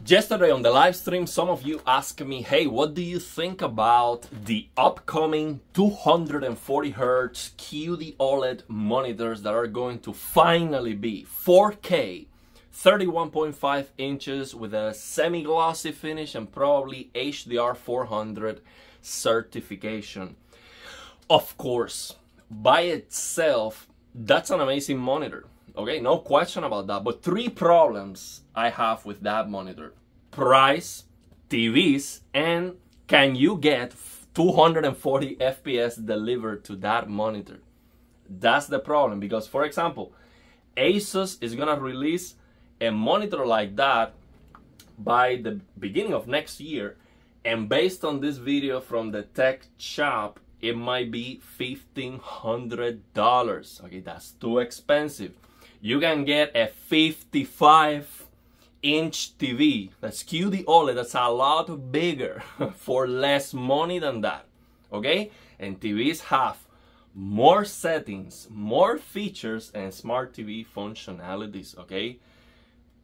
Yesterday on the live stream, some of you asked me, hey, what do you think about the upcoming 240 Hz QDOLED monitors that are going to finally be 4K, 31.5 inches with a semi-glossy finish and probably HDR 400 certification? Of course, by itself, that's an amazing monitor. Okay, no question about that. But three problems I have with that monitor: price, TVs, and can you get 240 FPS delivered to that monitor? That's the problem, because for example, Asus is gonna release a monitor like that by the beginning of next year, and based on this video from the tech shop, it might be $1,500. Okay, that's too expensive. You can get a 55-inch TV, that's QDOLED, that's a lot bigger for less money than that, okay? And TVs have more settings, more features, and smart TV functionalities, okay?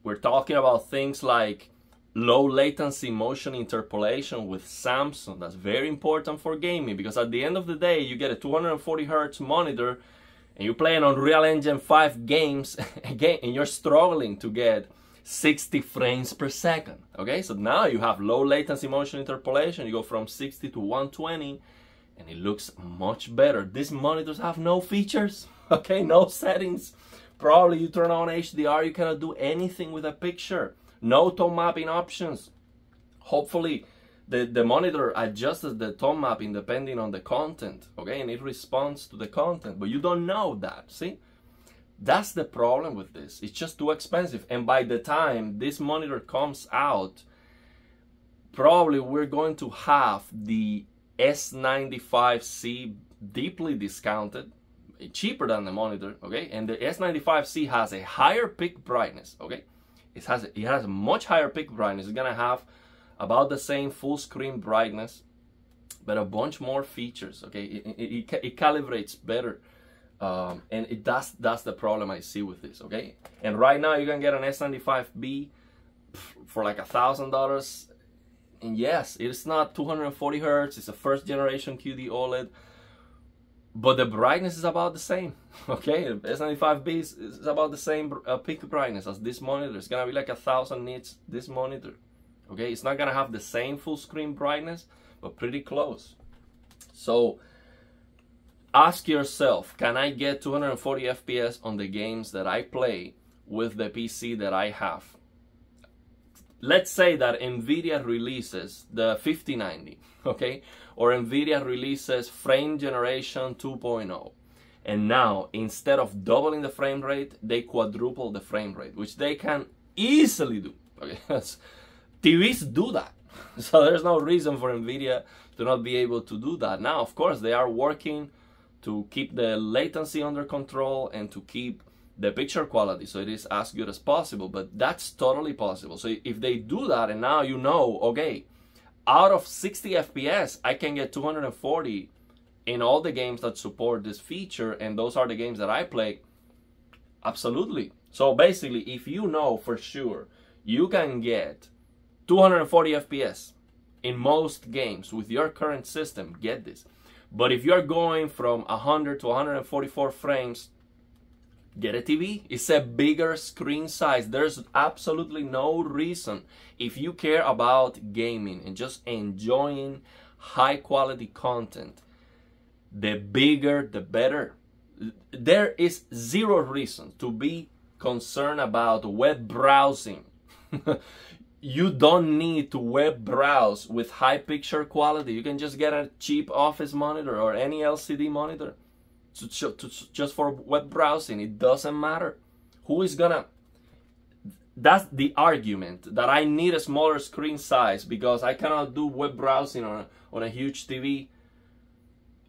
We're talking about things like low latency motion interpolation with Samsung. That's very important for gaming, because at the end of the day, you get a 240 Hz monitor and you're playing on Unreal Engine 5 games again, and you're struggling to get 60 frames per second. Okay, so now you have low latency motion interpolation. You go from 60 to 120, and it looks much better. These monitors have no features, okay, no settings. Probably you turn on HDR, you cannot do anything with a picture. No tone mapping options. Hopefully, the monitor adjusts the tone mapping depending on the content, okay, and it responds to the content, but you don't know that. See, that's the problem with this. It's just too expensive, and by the time this monitor comes out, probably we're going to have the S95C deeply discounted, cheaper than the monitor, okay, and the S95C has a higher peak brightness, okay. It has a much higher peak brightness. It's gonna have about the same full screen brightness, but a bunch more features. Okay, it calibrates better, and that's the problem I see with this. Okay, and right now you can get an S95B for like $1,000, and yes, it's not 240 Hz. It's a first generation QD-OLED, but the brightness is about the same. Okay, S95B is about the same peak brightness as this monitor. It's gonna be like 1,000 nits. This monitor. Okay, it's not gonna have the same full screen brightness, but pretty close. So ask yourself, can I get 240 FPS on the games that I play with the PC that I have? Let's say that NVIDIA releases the 5090, okay? Or NVIDIA releases frame generation 2.0. And now, instead of doubling the frame rate, they quadruple the frame rate, which they can easily do, okay? TVs do that. So there's no reason for NVIDIA to not be able to do that. Now, of course, they are working to keep the latency under control and to keep the picture quality so it is as good as possible, but that's totally possible. So if they do that, and now you know, okay, out of 60 FPS, I can get 240 in all the games that support this feature, and those are the games that I play, absolutely. So basically, if you know for sure you can get 240 FPS in most games with your current system, get this. But if you're going from 100 to 144 frames, get a TV. It's a bigger screen size. There's absolutely no reason, if you care about gaming and just enjoying high quality content, the bigger the better. There is zero reason to be concerned about web browsing. You don't need to web browse with high picture quality. You can just get a cheap office monitor or any LCD monitor just for web browsing. It doesn't matter. Who is gonna... That's the argument, that I need a smaller screen size because I cannot do web browsing on a huge TV.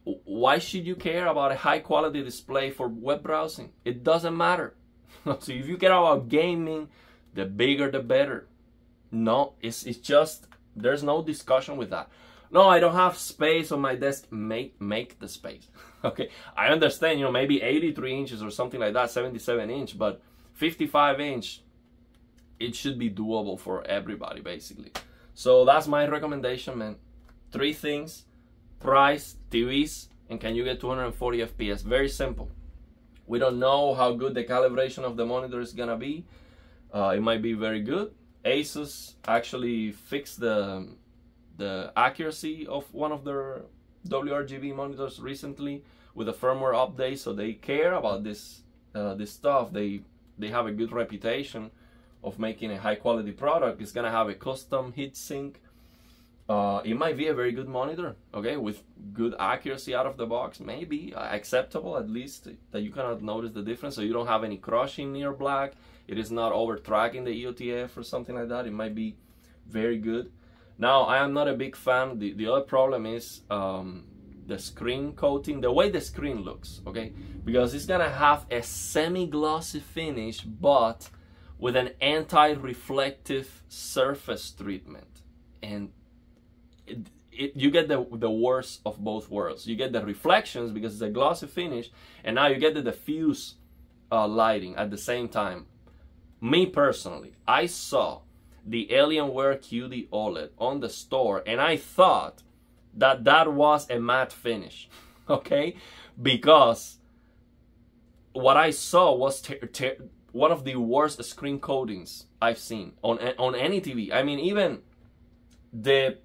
Why should you care about a high quality display for web browsing? It doesn't matter. So if you care about gaming, the bigger the better. No, it's just, there's no discussion with that. No, I don't have space on my desk. Make the space. Okay, I understand, you know, maybe 83 inches or something like that, 77 inch, but 55 inch, it should be doable for everybody, basically. So that's my recommendation, man. 3 things: price, TVs, and can you get 240 FPS? Very simple. We don't know how good the calibration of the monitor is gonna be. It might be very good. Asus actually fixed the accuracy of one of their WRGB monitors recently with a firmware update, so they care about this stuff. They have a good reputation of making a high quality product. It's gonna have a custom heatsink. It might be a very good monitor, okay, with good accuracy out of the box, maybe acceptable, at least that you cannot notice the difference, so you don't have any crushing near black. It is not over tracking the EOTF or something like that. It might be very good. Now, I am not a big fan. The other problem is the screen coating, the way the screen looks, okay, because it's gonna have a semi-glossy finish but with an anti-reflective surface treatment, and you get the worst of both worlds. You get the reflections because it's a glossy finish, and now you get the diffuse lighting at the same time. Me personally, I saw the Alienware QDOLED on the store, and I thought that was a matte finish, okay, because what I saw was one of the worst screen coatings I've seen on any TV. I mean, even the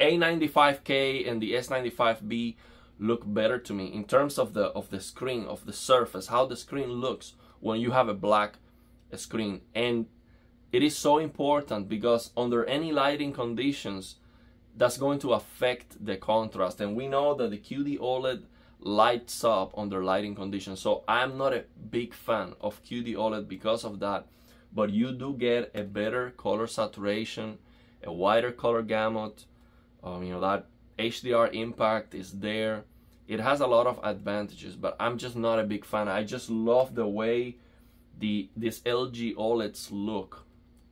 A95K and the S95B look better to me in terms of the screen, of the surface, how the screen looks when you have a black screen. And it is so important because under any lighting conditions, that's going to affect the contrast, and we know that the QDOLED lights up under lighting conditions. So I'm not a big fan of QDOLED because of that, but you do get a better color saturation, a wider color gamut. You know, that HDR impact is there. It has a lot of advantages, but I'm just not a big fan. I just love the way these LG OLEDs look,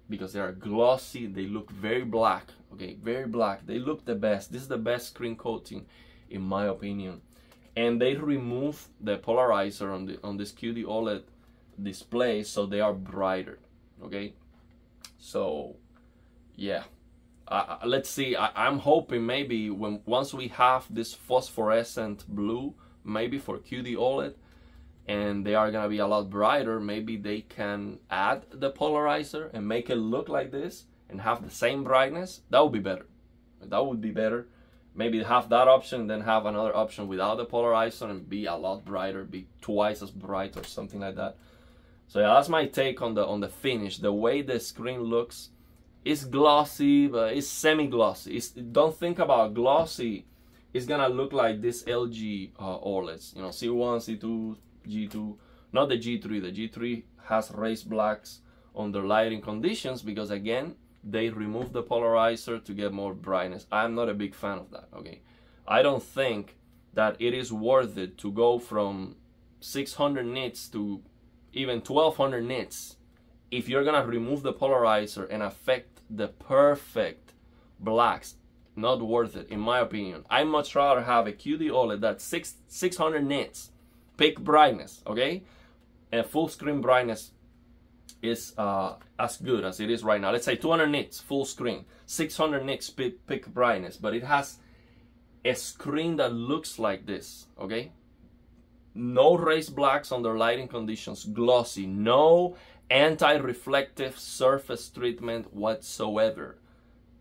because they are glossy, they look very black, okay, very black. They look the best. This is the best screen coating in my opinion. And they remove the polarizer on this QDOLED display, so they are brighter, okay. So yeah, let's see. I'm hoping maybe once we have this phosphorescent blue, maybe for QDOLED, and they are gonna be a lot brighter, maybe they can add the polarizer and make it look like this and have the same brightness. That would be better. That would be better. Maybe have that option, then have another option without the polarizer and be a lot brighter, be twice as bright or something like that. So yeah, that's my take on the finish. The way the screen looks is glossy, but it's semi-glossy. Don't think about glossy. It's gonna look like this LG OLEDs, you know, C1, C2, G2, not the G3. The G3 has raised blacks under lighting conditions because, again, they remove the polarizer to get more brightness. I'm not a big fan of that, okay. I don't think that it is worth it to go from 600 nits to even 1200 nits if you're gonna remove the polarizer and affect the perfect blacks. Not worth it, in my opinion. I much rather have a QD-OLED that's 600 nits peak brightness, okay, and full screen brightness is as good as it is right now. Let's say 200 nits full screen, 600 nits peak brightness, but it has a screen that looks like this, okay. No raised blacks under lighting conditions, glossy, no anti-reflective surface treatment whatsoever.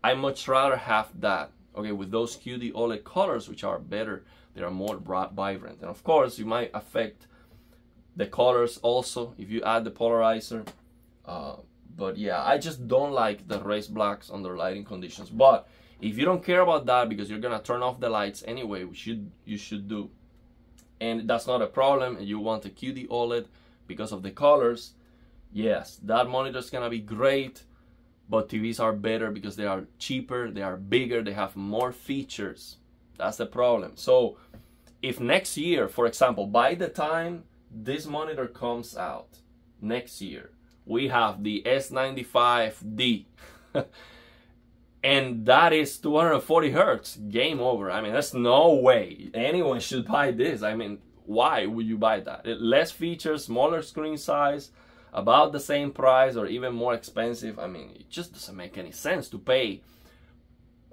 I much rather have that, okay, with those QD OLED colors, which are better. They are more vibrant, and of course you might affect the colors also if you add the polarizer. But yeah, I just don't like the raised blacks under lighting conditions. But if you don't care about that because you're gonna turn off the lights anyway, you should do, and that's not a problem, and you want a QD OLED because of the colors, yes, that monitor is gonna be great. But TVs are better because they are cheaper, they are bigger, they have more features. That's the problem. So if next year, for example, by the time this monitor comes out next year, we have the S95D and that is 240 hertz, game over. I mean, there's no way anyone should buy this. I mean, why would you buy that? Less features, smaller screen size, about the same price or even more expensive. I mean, it just doesn't make any sense to pay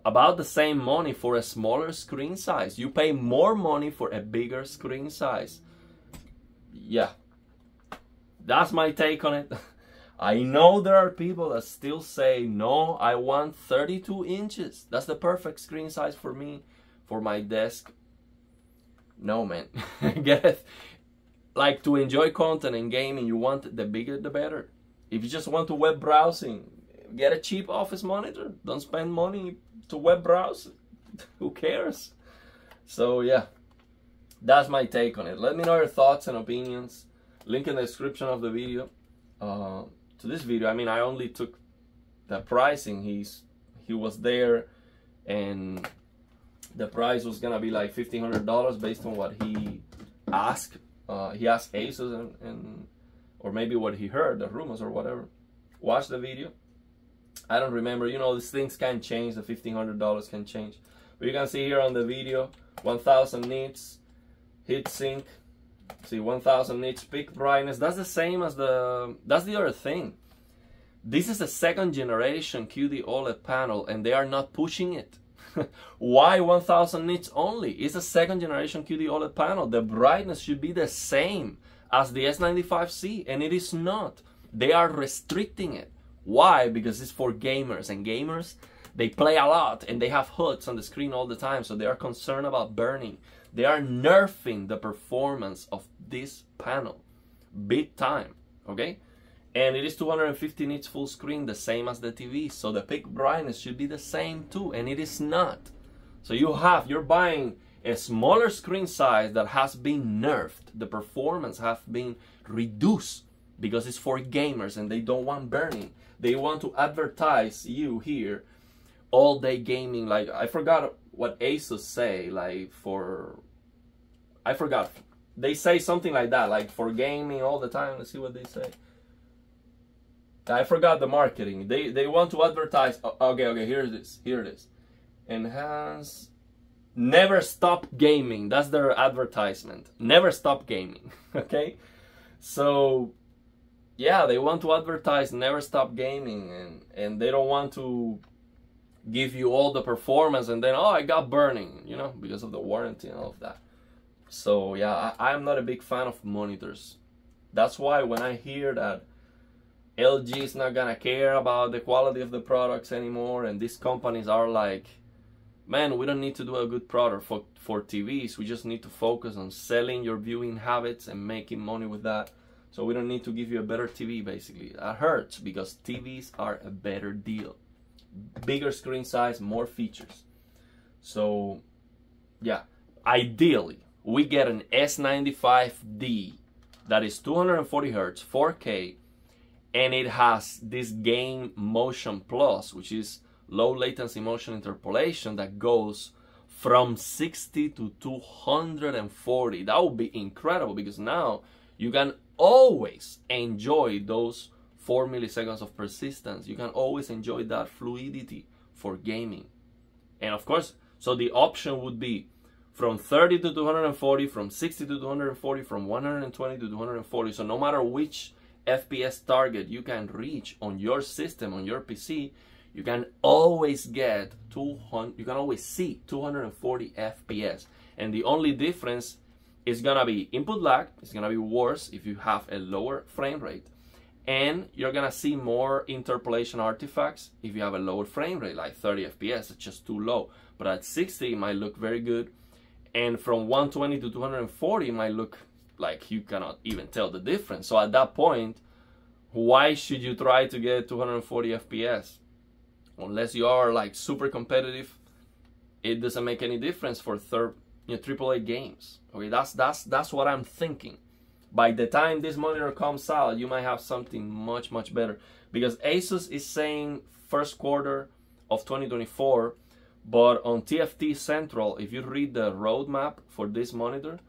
about the same money for a smaller screen size. You pay more money for a bigger screen size. Yeah, that's my take on it. I know there are people that still say, no, I want 32 inches. That's the perfect screen size for me, for my desk. No, man. Get it? Like, to enjoy content and gaming, you want the bigger the better. If you just want to web browsing, get a cheap office monitor. Don't spend money to web browse. Who cares? So yeah, that's my take on it. Let me know your thoughts and opinions. Link in the description of the video. To this video, I mean, I only took the pricing. He was there, and the price was gonna be like $1,500 based on what he asked. He asked Asus and or maybe what he heard, the rumors or whatever. Watch the video. I don't remember. You know, these things can change. The $1,500 can change. But you can see here on the video, 1000 nits, heatsink. See, 1000 nits peak brightness. That's the same as that's the other thing. This is a second generation QD-OLED panel, and they are not pushing it. Why 1000 nits only? It's a second generation QD-OLED panel. The brightness should be the same as the S95C, and it is not. They are restricting it. Why? Because it's for gamers, and gamers, they play a lot and they have hoods on the screen all the time, so they are concerned about burning. They are nerfing the performance of this panel big time, okay? And it is 250 nits full screen, the same as the TV, so the peak brightness should be the same too, and it is not. So you're buying a smaller screen size that has been nerfed. The performance have been reduced because it's for gamers and they don't want burning. They want to advertise you here all day gaming. Like, I forgot what Asus say, like I forgot. They say something like that, like for gaming all the time. Let's see what they say. I forgot the marketing. They want to advertise. Okay, here it is. Enhance, never stop gaming. That's their advertisement. Never stop gaming. Okay, so yeah, they want to advertise never stop gaming, and they don't want to give you all the performance and then, oh, I got burning, you know, because of the warranty and all of that. So yeah, I'm not a big fan of monitors. That's why when I hear that LG is not gonna care about the quality of the products anymore, and these companies are like, man, we don't need to do a good product for TVs. We just need to focus on selling your viewing habits and making money with that. So we don't need to give you a better TV, basically. That hurts because TVs are a better deal. Bigger screen size, more features. So yeah, ideally we get an S95D that is 240 Hz, 4K, and it has this Game Motion Plus, which is low latency motion interpolation that goes from 60 to 240. That would be incredible, because now you can always enjoy those 4 milliseconds of persistence. You can always enjoy that fluidity for gaming. And of course, so the option would be from 30 to 240, from 60 to 240, from 120 to 240. So no matter which FPS target you can reach on your system, on your PC, you can always get 200, you can always see 240 FPS. And the only difference is gonna be input lag. It's gonna be worse if you have a lower frame rate. And you're gonna see more interpolation artifacts if you have a lower frame rate, like 30 FPS, it's just too low. But at 60, it might look very good. And from 120 to 240, it might look like you cannot even tell the difference. So at that point, why should you try to get 240 FPS? Unless you are like super competitive, it doesn't make any difference for AAA games. Okay, that's what I'm thinking. By the time this monitor comes out, you might have something much better, because Asus is saying first quarter of 2024, but on TFT Central, if you read the roadmap for this monitor,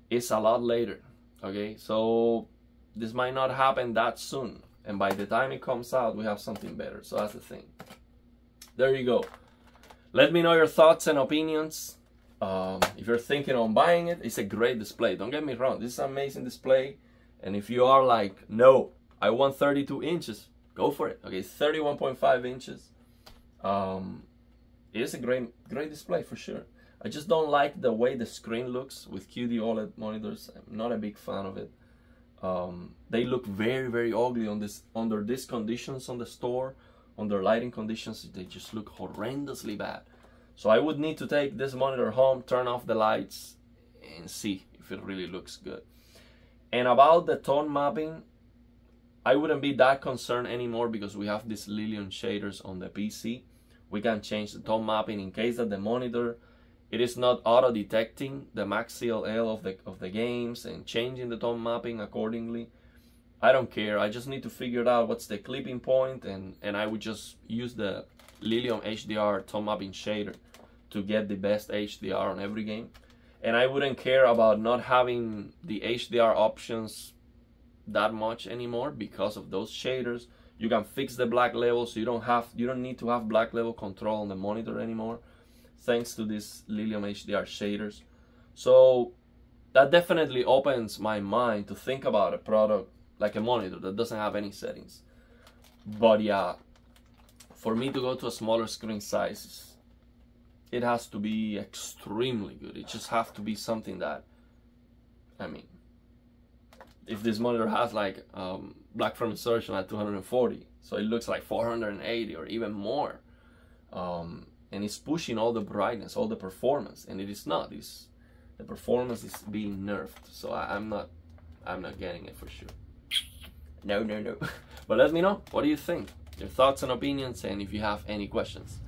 it's a lot later. Okay, so this might not happen that soon, and by the time it comes out, we have something better. So that's the thing. There you go. Let me know your thoughts and opinions. If you're thinking on buying it, it's a great display. Don't get me wrong, this is an amazing display. And if you are like, no, I want 32 inches, go for it. Okay, 31.5 inches. It is a great display for sure. I just don't like the way the screen looks with QD-OLED monitors. I'm not a big fan of it. They look very ugly under these conditions on the store, under lighting conditions. They just look horrendously bad. So I would need to take this monitor home, turn off the lights, and see if it really looks good. And about the tone mapping, I wouldn't be that concerned anymore because we have these Lilium shaders on the PC. We can change the tone mapping in case that the monitor, it is not auto-detecting the max CLL of the games and changing the tone mapping accordingly. I don't care. I just need to figure out what's the clipping point, and I would just use the Lilium HDR tone mapping shader to get the best HDR on every game. And I wouldn't care about not having the HDR options that much anymore because of those shaders. You can fix the black level, so you don't need to have black level control on the monitor anymore, thanks to these Lilium HDR shaders. So that definitely opens my mind to think about a product like a monitor that doesn't have any settings. But yeah, for me to go to a smaller screen size, it has to be extremely good. It just has to be something that, I mean, if this monitor has like black frame insertion at 240, so it looks like 480 or even more, and it's pushing all the brightness, all the performance, and it is not. The performance is being nerfed, so I'm not getting it for sure. No. But let me know, what do you think? Your thoughts and opinions, and if you have any questions.